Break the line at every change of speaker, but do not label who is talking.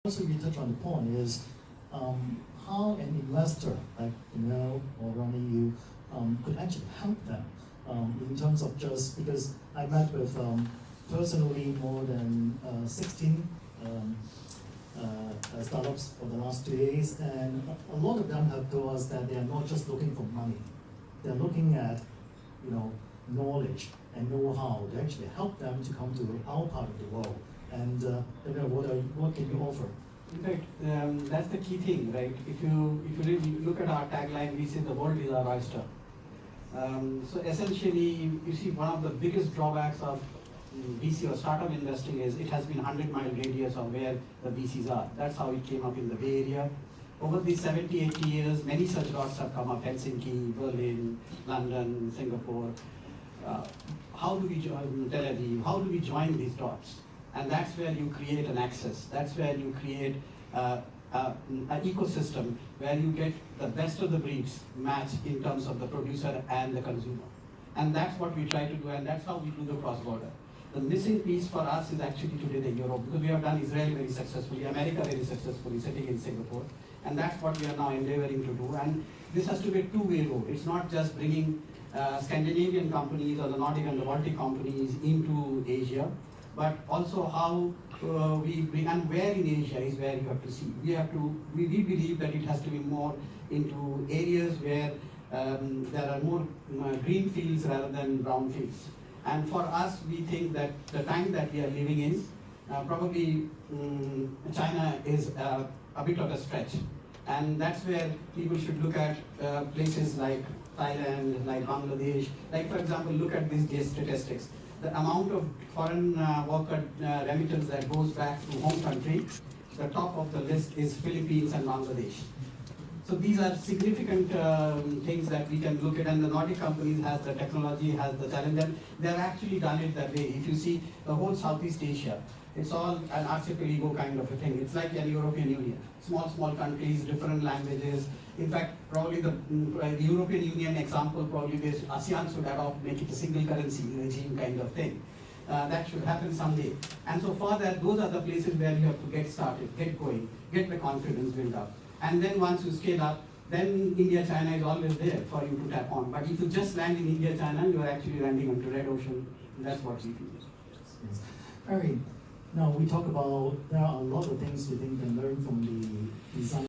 Also, we touch on the point is how an investor like Debneel or Ronnie, you could actually help them in terms of just because I met with personally more than 16 startups for the last 2 days, and a lot of them have told us that they are not just looking for money; they're looking at knowledge and know-how to actually help them to come to our part of the world. And what can you offer?
In fact, that's the key thing, right? If you really look at our tagline, we say the world is our oyster. So essentially, you see one of the biggest drawbacks of VC or startup investing is it has been 100-mile radius of where the VCs are. That's how it came up in the Bay Area. Over these 70, 80 years, many such dots have come up: Helsinki, Berlin, London, Singapore. How do we join Tel Aviv? How do we join these dots? And that's where you create an access. That's where you create an ecosystem where you get the best of the breeds match in terms of the producer and the consumer. And that's what we try to do, and that's how we do the cross-border. The missing piece for us is actually today the Europe, because we have done Israel very successfully, America very successfully, sitting in Singapore. And that's what we are now endeavoring to do. And this has to be a two-way road. It's not just bringing Scandinavian companies or the Nordic and the Baltic companies into Asia, but also how we bring, and where in Asia is where you have to see. We believe that it has to be more into areas where there are more green fields rather than brown fields. And for us, we think that the time that we are living in, probably China is a bit of a stretch. And that's where people should look at places like Thailand, like Bangladesh. Like, for example, look at these statistics. The amount of foreign worker remittance that goes back to home country, the top of the list is Philippines and Bangladesh. So these are significant things that we can look at, and the Nordic companies has the technology, has the talent, and they've actually done it that way. If you see the whole Southeast Asia, it's all an archipelago kind of a thing. It's like an European Union. Small countries, different languages. In fact, probably the European Union example, probably this ASEAN should adopt, make it a single currency regime kind of thing. That should happen someday. And so for that, those are the places where you have to get started, get going, get the confidence built up. And then once you scale up, then India, China is always there for you to tap on. But if you just land in India, China, you are actually landing onto Red Ocean. That's what we feel.
Yes. All right. Now we talk about, there are a lot of things we think can learn from the design